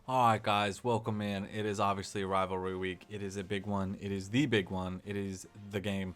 All right, guys, welcome in. It is obviously a rivalry week. It is a big one. It is the big one. It is the game.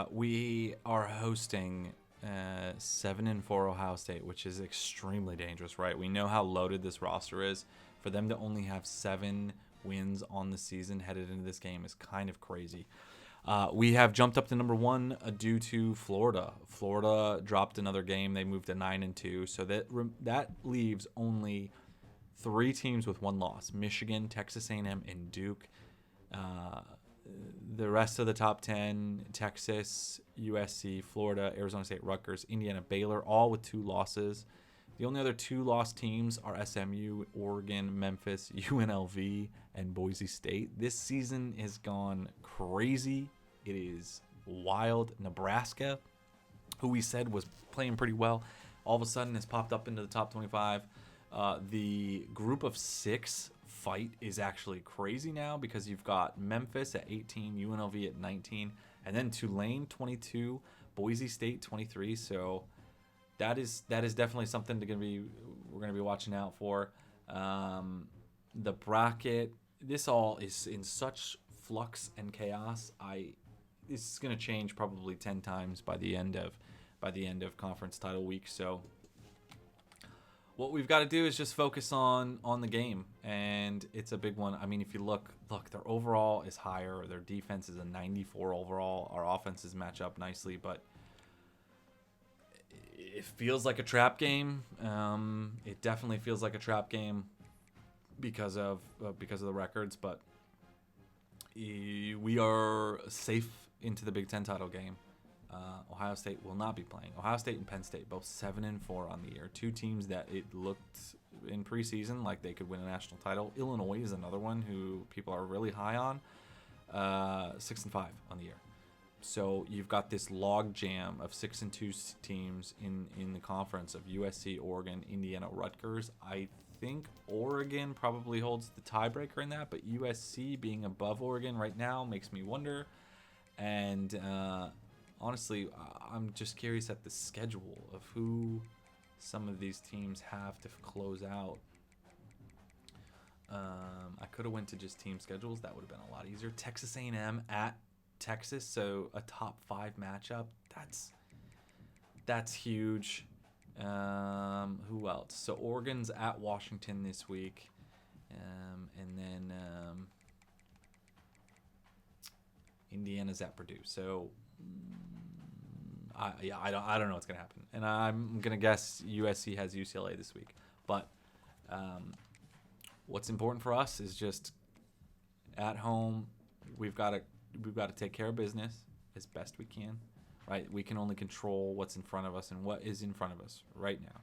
We are hosting 7-4 Ohio State, which is extremely dangerous, right? We know how loaded this roster is. For them to only have 7 wins on the season headed into this game is kind of crazy. We have jumped up to number 1 due to Florida. Florida dropped another game. They moved to 9-2, so that leaves only 3 teams with 1 loss: Michigan, Texas A&M, and Duke. The rest of the top 10: Texas, USC, Florida, Arizona State, Rutgers, Indiana, Baylor, all with 2 losses. The only other 2-loss teams are SMU, Oregon, Memphis, UNLV, and Boise State. This season has gone crazy. It is wild. Nebraska, who we said was playing pretty well, all of a sudden has popped up into the top 25. The group of 6 fight is actually crazy now because you've got Memphis at 18, UNLV at 19, and then Tulane 22, Boise State 23. So that is definitely something we're gonna be watching out for. The bracket, this all is in such flux and chaos. This is gonna change probably 10 times by the end of conference title week. So what we've got to do is just focus on the game, and it's a big one. I mean, if you look, their overall is higher. Their defense is a 94 overall. Our offenses match up nicely, but it feels like a trap game. It definitely feels like a trap game because of the records, but we are safe into the Big Ten title game. Ohio State will not be playing. Ohio State and Penn State, both 7-4 on the year. 2 teams that it looked in preseason like they could win a national title. Illinois is another one who people are really high on. 6-5 on the year. So you've got this log jam of 6-2 teams in the conference of USC, Oregon, Indiana, Rutgers. I think Oregon probably holds the tiebreaker in that, but USC being above Oregon right now makes me wonder. And honestly, I'm just curious at the schedule of who some of these teams have to close out. I could have went to just team schedules. That would have been a lot easier. Texas A&M at Texas, so a top 5 matchup. That's huge. Who else? So Oregon's at Washington this week, and then Indiana's at Purdue. So I don't know what's gonna happen, and I'm gonna guess USC has UCLA this week. But what's important for us is just at home. We've got to take care of business as best we can, right? We can only control what's in front of us, and what is in front of us right now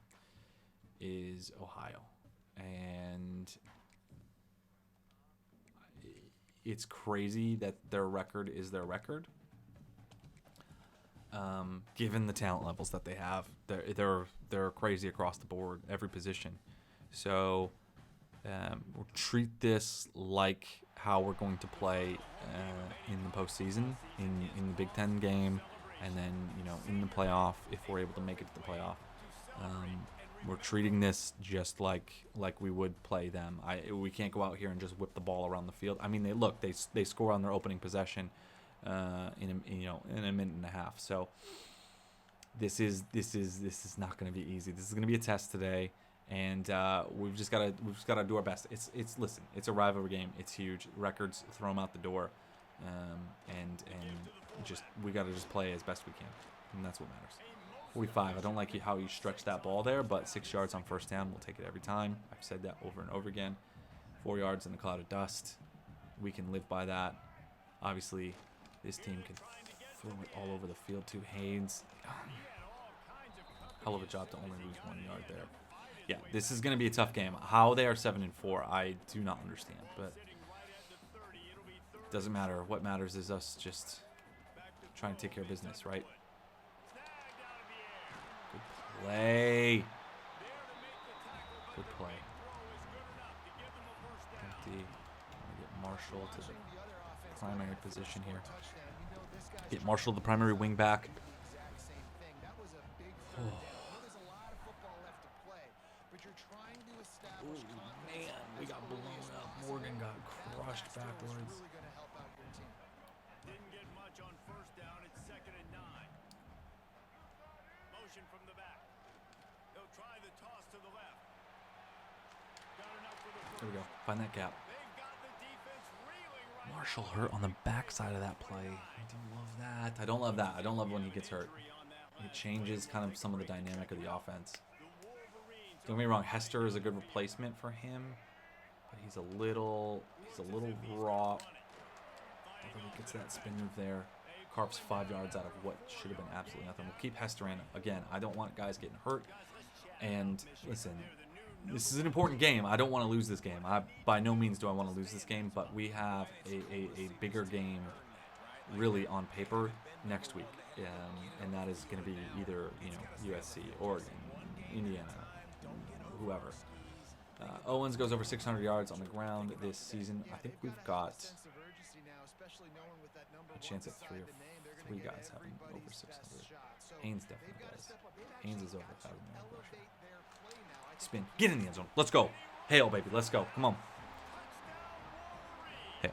is Ohio, and it's crazy that their record is their record. Given the talent levels that they have, they're crazy across the board, every position. So we'll treat this like how we're going to play in the postseason, in the Big Ten game, and then in the playoff if we're able to make it to the playoff. We're treating this just like we would play them. We can't go out here and just whip the ball around the field. I mean, they score on their opening possession in a minute and a half. So this is not going to be easy. This is going to be a test today, and we've just got to do our best. Listen, it's a rivalry game. It's huge. Records, throw them out the door, and just we got to just play as best we can, and that's what matters. 45. I don't like how you stretch that ball there, but 6 yards on first down, we'll take it every time. I've said that over and over again. 4 yards in a cloud of dust, we can live by that. Obviously, this team can throw it all over the field too. Haynes, hell of a job to only lose 1 yard there. Yeah, this is going to be a tough game. How they are 7-4, I do not understand, but it doesn't matter. What matters is us just trying to take care of business, right? Good play. Good play. Empty. Get Marshall to the primary position here. Get Marshall the primary wing back. Oh. Oh, man, we got rushed backwards. Didn't get much on first down. It's 2nd and 9. Motion from the back. He'll try the toss to the left. Got enough for the first. There we go. Find that gap. They've got the defense reeling right Marshall hurt on the backside of that play. I do love that. I don't love that. I don't love when he gets hurt. It changes kind of some of the dynamic of the offense. Don't get me wrong, Hester is a good replacement for him, but he's a little raw. Although he gets that spin move there. Carps 5 yards out of what should have been absolutely nothing. We'll keep Hester in. Again, I don't want guys getting hurt. And listen, this is an important game. I don't want to lose this game. By no means do I want to lose this game, but we have a bigger game really on paper next week. And that is going to be either, USC, Oregon, Indiana, whoever. Owens goes over 600 yards on the ground this season. I think we've got a chance at three guys having over 600. Haynes definitely does. Haynes is over 1,000 yards rusher. Spin. Get in the end zone. Let's go. Hail, baby. Let's go. Come on. Hail.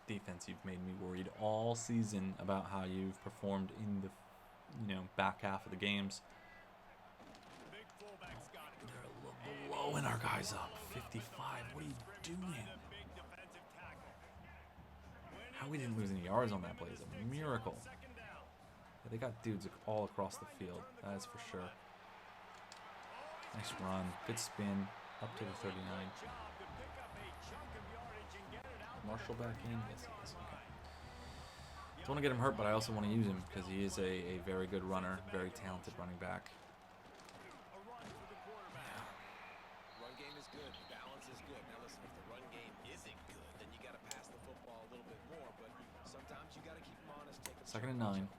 Defense, you've made me worried all season about how you've performed in the back half of the games. They're a little blowing our guys up. 55. What are you doing? How we didn't lose any yards on that play is a miracle. Yeah, they got dudes all across the field. That is for sure. Nice run. Good spin. Up to the 39. Marshall back in? Yes, he is. Okay. Don't want to get him hurt, but I also want to use him because he is a very good runner, very talented running back. Run game is good. Balance is good. Now listen, if the run game isn't good, then you got to pass the football a little bit more. But sometimes you got to keep them honest. 2nd and 9.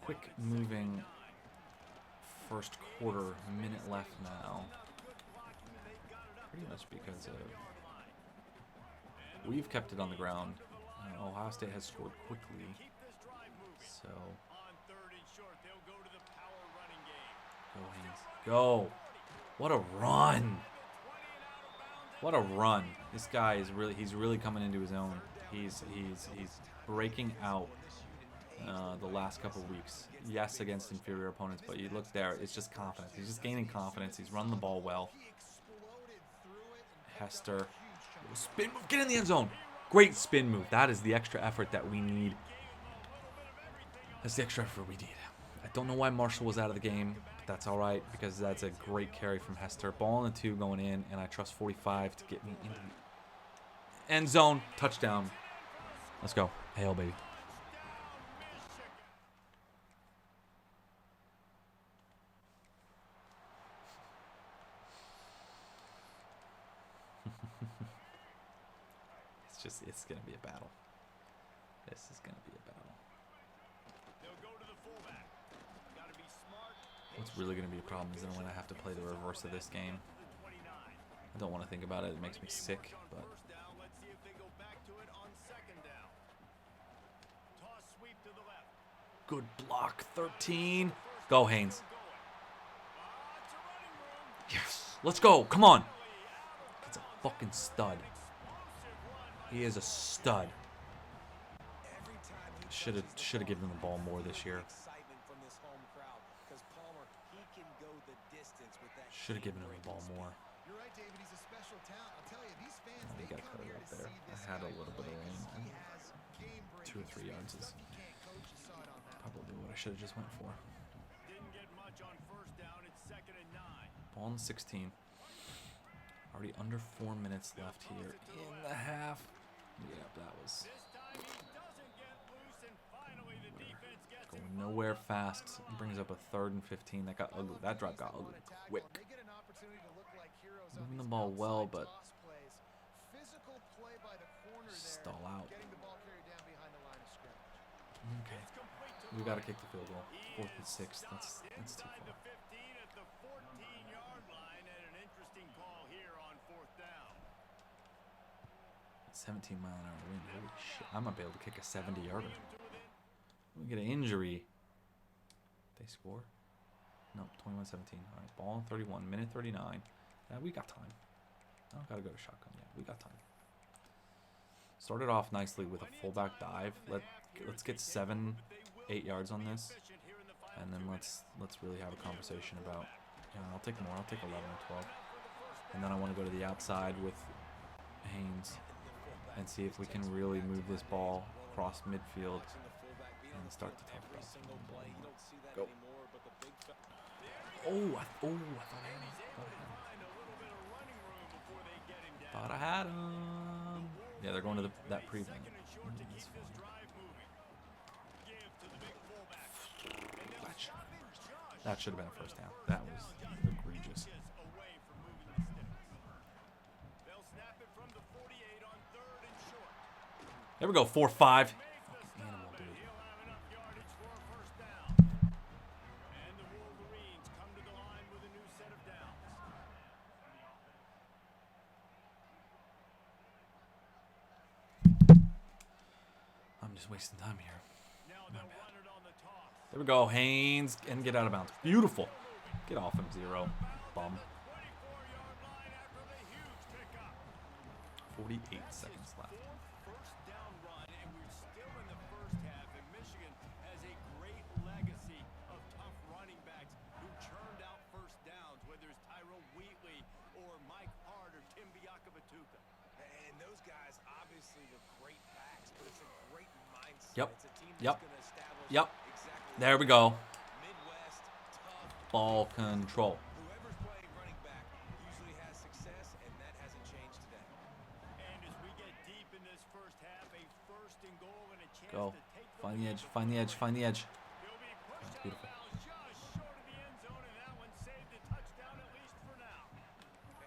Quick moving first quarter. Minute left now. Pretty much because of we've kept it on the ground. Ohio State has scored quickly. So go Haynes. Go. What a run. What a run. This guy is he's really coming into his own. He's breaking out the last couple of weeks. Yes, against inferior opponents, but you look there, it's just confidence. He's just gaining confidence. He's running the ball well. Hester. Spin move. Get in the end zone. Great spin move. That is the extra effort that we need. That's the extra effort we need. I don't know why Marshall was out of the game, but that's all right because that's a great carry from Hester. Ball in the 2 going in, and I trust 45 to get me into the end zone. Touchdown. Let's go. Hail, baby. It's going to be a battle. This is going to be a battle. What's really going to be a problem is that when I have to play the reverse of this game. I don't want to think about it. It makes me sick, but good block. 13. Go, Haynes. Yes. Let's go. Come on. It's a fucking stud. He is a stud. Should have given him the ball more this year. Should have given him the ball more. He got cut up there. I had a little bit of rain. 2 or 3 yards is probably what I should have just went for. Ball on 16. Already under 4 minutes left here in the half. Yep, that was going nowhere fast. Brings up a 3rd and 15. That got ugly. That drive got ugly quick. Moving the ball well, but stall out. Okay, we got to kick the field goal. 4th and 6. That's too far. 17-mile-an-hour wind. Holy shit. I'm going to be able to kick a 70-yarder. We get an injury. They score. Nope, 21-17. All right, ball on 31, minute 39. Yeah, we got time. I don't gotta go to shotgun yet. We got time. Started off nicely with a fullback dive. Let's get 7, 8 yards on this, and then let's really have a conversation about. Yeah, I'll take more. I'll take 11 or 12, and then I want to go to the outside with Haynes and see if we can really move this ball across midfield and start to talk about some go. Oh, I thought I had him. Yeah, they're going to that prevent. That should have been a first down. That was egregious. There we go, 4-5. Animal, dude. I'm just wasting time here. My bad. There we go, Haynes, and get out of bounds. Beautiful. Get off him, 0. Bum. 48 seconds left. First down run, and we're still in the first half, and Michigan has a great legacy of tough running backs who churned out first downs, whether it's Tyrone Wheatley or Mike Hart or Tim Biakabatuka. And those guys obviously were great backs, but it's a great mindset. Yep. It's a team Yep. that's going to establish Yep. exactly There we go. Midwest, tough Ball control. Whoever's playing running back usually has success, and that hasn't changed today. And as we get deep in this first half, a first and goal and a chance Go. to take Find the edge. Find the edge. Find the edge. He'll be pushed Beautiful. out of bounds just short of the end zone, and that one saved a touchdown at least for now.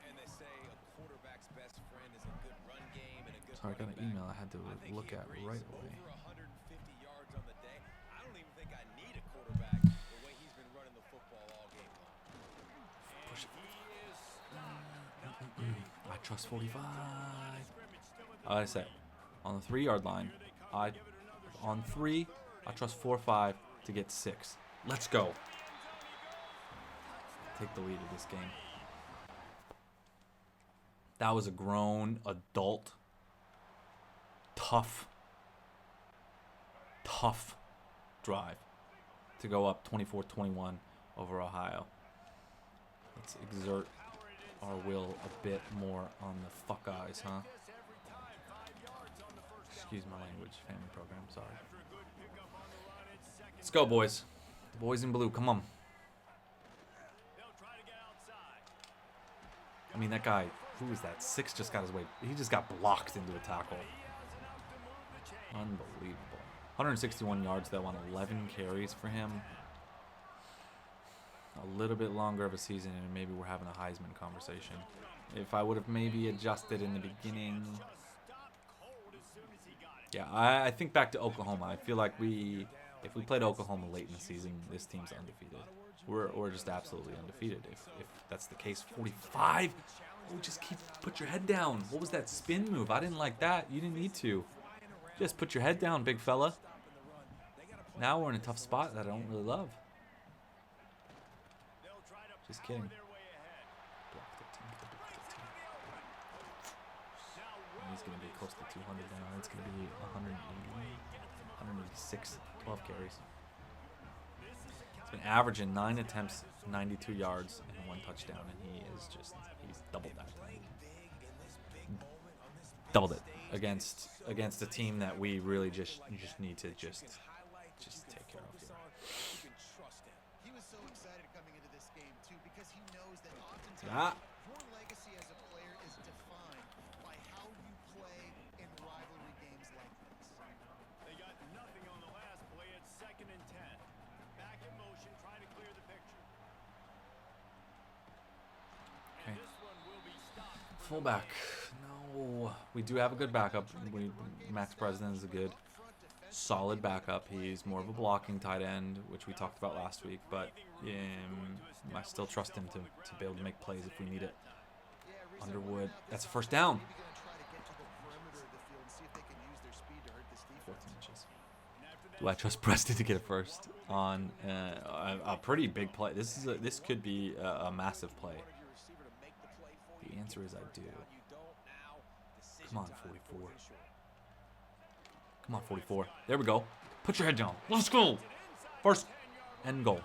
And they say a quarterback's best friend is a good run game and a good Sorry, I got an running back. email I had to I think look he at agrees. right away. Over 150 yards on the day. I don't even think I need a quarterback the way he's been running the football all game long. Push it. He is stopped. I trust 45. I said, on the 3-yard line, on 3, I trust 4-5 to get 6. Let's go. Take the lead of this game. That was a grown adult, tough drive to go up 24-21 over Ohio. Let's exert our will a bit more on the fuck eyes, huh? Excuse my language, family program, sorry. Let's go, boys. The boys in blue, come on. I mean, that guy, who is that? 6 just got his way. He just got blocked into a tackle. Unbelievable. 161 yards, though, on 11 carries for him. A little bit longer of a season, and maybe we're having a Heisman conversation. If I would have maybe adjusted in the beginning. Yeah, I think back to Oklahoma. I feel like if we played Oklahoma late in the season, this team's undefeated. We're just absolutely undefeated. If that's the case, 45. Oh, just put your head down. What was that spin move? I didn't like that. You didn't need to. Just put your head down, big fella. Now we're in a tough spot that I don't really love. Just kidding. Block 13. He's going to be close to 200 now. It's going to be 180, 186, 12 carries. He's been averaging 9 attempts, 92 yards, and 1 touchdown, and he's doubled that. Doubled it against a team that we really just need to just take care of here. He was so excited coming into this game too because he knows that oftentimes your legacy as a player is defined by how you play in rivalry games like this. They got nothing on the last play. It's 2nd and 10. Back in motion, trying to clear the picture. Okay. This one will be stopped. Fullback. No, we do have a good backup. Max President is a good, solid backup. He's more of a blocking tight end, which we talked about last week. But I still trust him to be able to make plays if we need it. Underwood. That's a first down. 14 inches. Do I trust Preston to get it first on a pretty big play? This could be a massive play. The answer is I do. Come on, 44. Come on, 44. There we go. Put your head down. Let's go. First and goal.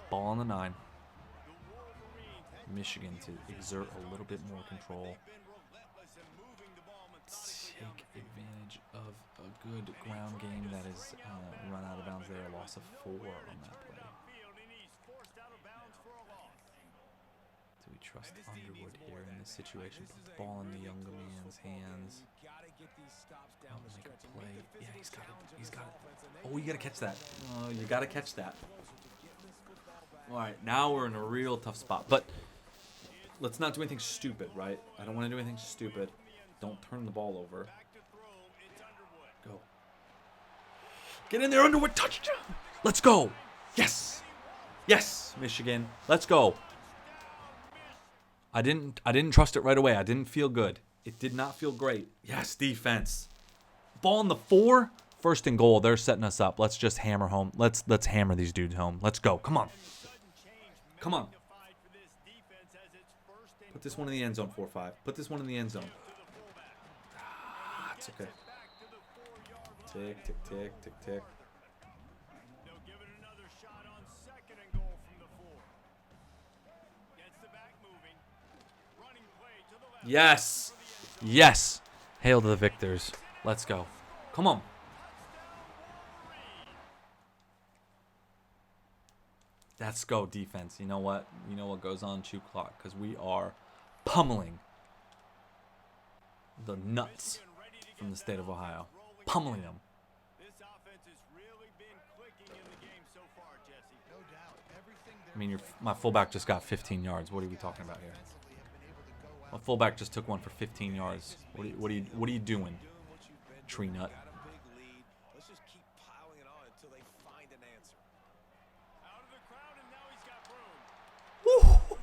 Ball on the 9. Michigan to exert a little bit more control. Take advantage of a good ground game that is run out of bounds there. A loss of 4 on that play. Do we trust Underwood here in this situation? Put the ball in the younger man's hands. Make a play. Yeah, he's got it. He's got it. Oh, you got to catch that. Oh, you got to catch that. All right, now we're in a real tough spot. But let's not do anything stupid, right? I don't want to do anything stupid. Don't turn the ball over. Go. Get in there, Underwood. Touchdown. Let's go. Yes. Yes, Michigan. Let's go. I didn't trust it right away. I didn't feel good. It did not feel great. Yes, defense. Ball in the 4. First and goal. They're setting us up. Let's just hammer home. Let's hammer these dudes home. Let's go. Come on. Come on. Put this one in the end zone, 4-5. Put this one in the end zone. It's okay. Tick, tick, tick, tick, tick. Yes. Yes. Hail to the victors. Let's go. Come on. Let's go, defense. You know what? You know what goes on Chew Clock, because we are pummeling the nuts from the state of Ohio. Pummeling them. I mean, my fullback just got 15 yards. What are we talking about here? My fullback just took one for 15 yards. What are you doing, tree nut? Woo.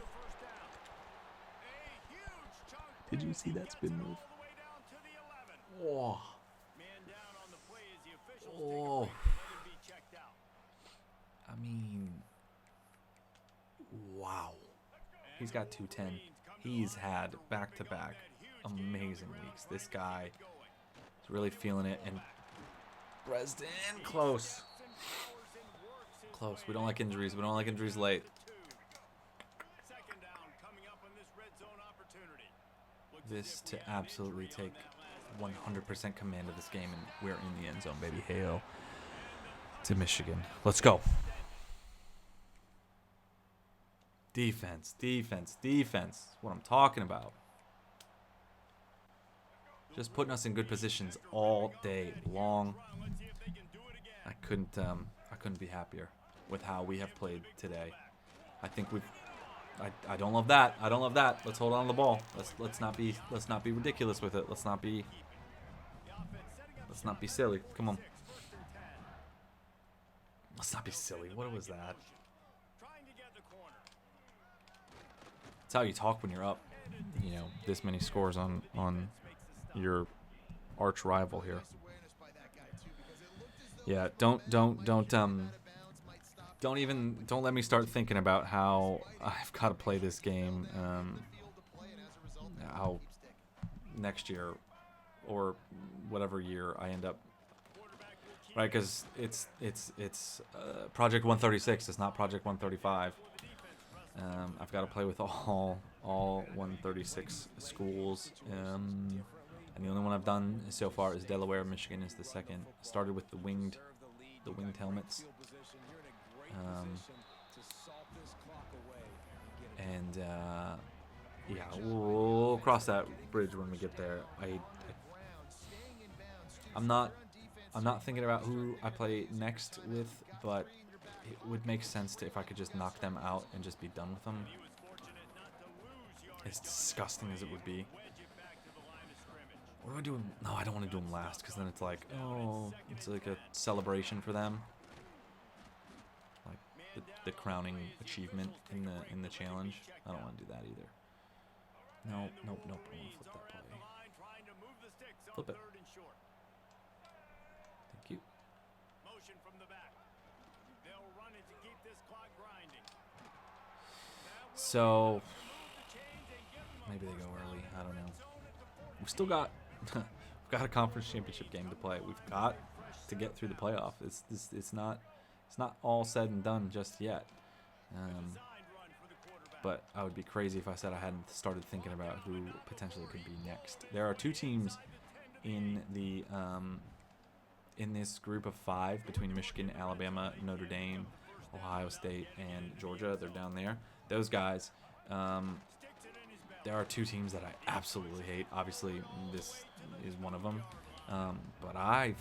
Did you see that spin move? Oh. Oh. I mean, wow. He's got 210. He's had back-to-back amazing weeks. This guy is really feeling it. And Preston, close. Close. We don't like injuries. We don't like injuries late. This to absolutely take 100% command of this game, and we're in the end zone, baby. Hail to Michigan. Let's go. Defense, defense, defense. That's what I'm talking about. Just putting us in good positions all day long. I couldn't be happier with how we have played today. I think we've. I don't love that. I don't love that. Let's hold on to the ball. Let's not be ridiculous with it. Let's not be silly. Come on. Let's not be silly. What was that? That's how you talk when you're up. You know, this many scores on your arch rival here. Yeah, don't let me start thinking about how I've got to play this game how next year or whatever year I end up, right? Because it's Project 136. It's not Project 135. I've got to play with all 136 schools, and the only one I've done so far is Delaware. Michigan is the second. Started with the winged helmets. Yeah, we'll cross that bridge when we get there. I'm not thinking about who I play next with, but it would make sense if I could just knock them out and just be done with them. As disgusting as it would be. What do I do? No, I don't want to do them last, because then it's like, oh, it's like a celebration for them. The crowning achievement in the challenge. I don't want to do that either. Nope. I want to flip that play. Flip it. possession from the back. They'll run it to keep this clock grinding. So maybe they go early. I don't know. We still got we've got a conference championship game to play. We've got to get through the playoff. It's not all said and done just yet. But I would be crazy if I said I hadn't started thinking about who potentially could be next. There are two teams in the in this group of 5 between Michigan, Alabama, Notre Dame, Ohio State, and Georgia. They're down there. Those guys. There are 2 teams that I absolutely hate. Obviously, this is one of them. But I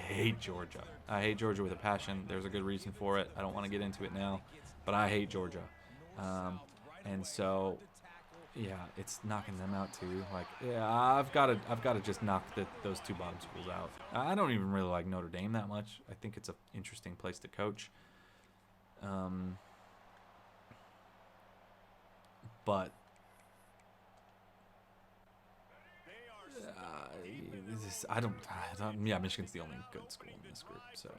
hate Georgia. I hate Georgia with a passion. There's a good reason for it. I don't want to get into it now, but I hate Georgia. And so, yeah, it's knocking them out too. Like, yeah, I've got to just knock those 2 bottom schools out. I don't even really like Notre Dame that much. I think it's an interesting place to coach. But yeah, Michigan's the only good school in this group. So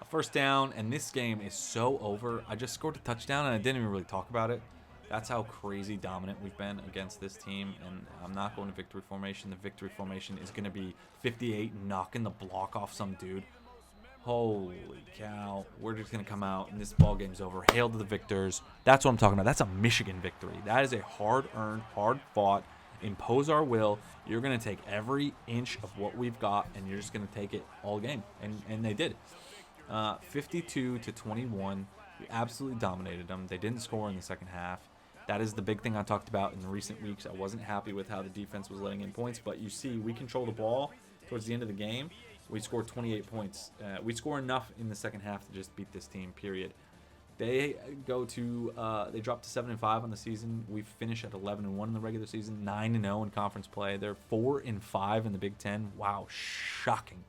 a first down, and this game is so over. I just scored a touchdown, and I didn't even really talk about it. That's how crazy dominant we've been against this team, and I'm not going to victory formation. The victory formation is going to be 58 knocking the block off some dude. Holy cow. We're just going to come out, and this ball game's over. Hail to the victors. That's what I'm talking about. That's a Michigan victory. That is a hard-earned, hard-fought, impose our will. You're going to take every inch of what we've got, and you're just going to take it all game. And they did. 52-21. We absolutely dominated them. They didn't score in the second half. That is the big thing I talked about in the recent weeks. I wasn't happy with how the defense was letting in points, but you see, we control the ball towards the end of the game. We scored 28 points. We score enough in the second half to just beat this team, period. They dropped to 7-5 on the season. We finish at 11-1 in the regular season, 9-0 in conference play. They're 4-5 in the Big Ten. Wow, shocking.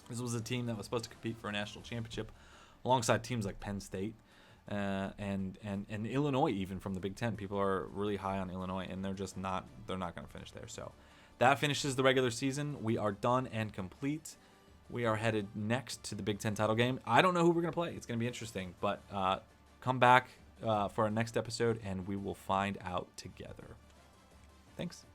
This was a team that was supposed to compete for a national championship alongside teams like Penn State and Illinois, even from the Big Ten. People are really high on Illinois, and they're just not. They're not going to finish there. So that finishes the regular season. We are done and complete. We are headed next to the Big Ten title game. I don't know who we're going to play. It's going to be interesting. But come back for our next episode, and we will find out together. Thanks.